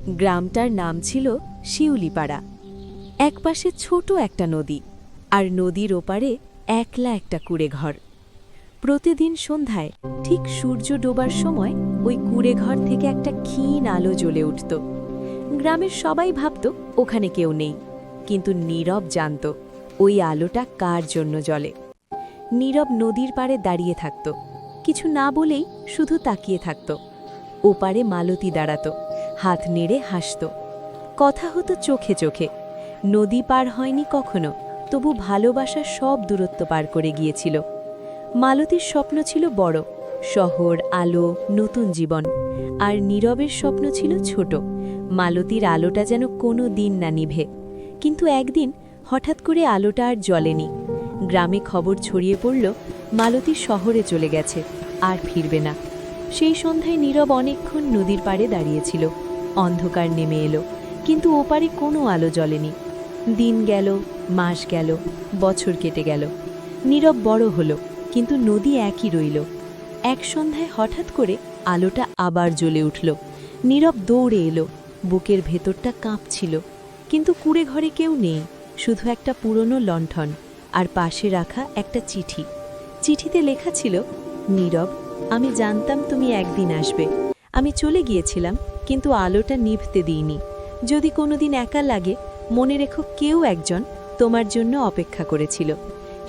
গ্রামটার নাম ছিল শিউলিপাড়া। একপাশে ছোট একটা নদী, আর নদীর ওপারে একলা একটা কুঁড়েঘর। প্রতিদিন সন্ধ্যায় ঠিক সূর্য ডোবার সময় ওই কুঁড়েঘর থেকে একটা ক্ষীণ আলো জ্বলে উঠত। গ্রামের সবাই ভাবত ওখানে কেউ নেই, কিন্তু নীরব জানত ওই আলোটা কার জন্য জ্বলে। নীরব নদীর পাড়ে দাঁড়িয়ে থাকত, কিছু না বলেই শুধু তাকিয়ে থাকত। ওপারে মালতী দাঁড়াত, হাত নেড়ে হাসত। কথা হতো চোখে চোখে। নদী পার হয়নি কখনো, তবু ভালোবাসা সব দূরত্ব পার করে গিয়েছিল। মালতীর স্বপ্ন ছিল বড়, শহর, আলো, নতুন জীবন। আর নীরবের স্বপ্ন ছিল ছোট, মালতীর আলোটা যেন কোনো দিন না নিভে। কিন্তু একদিন হঠাৎ করে আলোটা আর জ্বলেনি। গ্রামে খবর ছড়িয়ে পড়ল মালতী শহরে চলে গেছে, আর ফিরবে না। সেই সন্ধ্যায় নীরব অনেকক্ষণ নদীর পাড়ে দাঁড়িয়েছিল। অন্ধকার নেমে এলো, কিন্তু ওপারে কোনো আলো জ্বলেনি। দিন গেল, মাস গেল, বছর কেটে গেল। নীরব বড় হলো, কিন্তু নদী একই রইল। এক সন্ধ্যায় হঠাৎ করে আলোটা আবার জ্বলে উঠল। নীরব দৌড়ে এলো, বুকের ভেতরটা কাঁপছিল। কিন্তু কুঁড়ে ঘরে কেউ নেই, শুধু একটা পুরনো লণ্ঠন আর পাশে রাখা একটা চিঠি। চিঠিতে লেখা ছিল, নীরব, আমি জানতাম তুমি একদিন আসবে। আমি চলে গিয়েছিলাম, কিন্তু আলোটা নিভতে দিইনি। যদি কোনোদিন একা লাগে, মনে রেখো কেউ একজন তোমার জন্য অপেক্ষা করেছিল।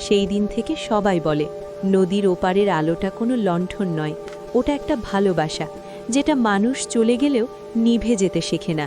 সেই দিন থেকে সবাই বলে, নদীর ওপারের আলোটা কোনো লণ্ঠন নয়, ওটা একটা ভালোবাসা, যেটা মানুষ চলে গেলেও নিভে যেতে শেখে না।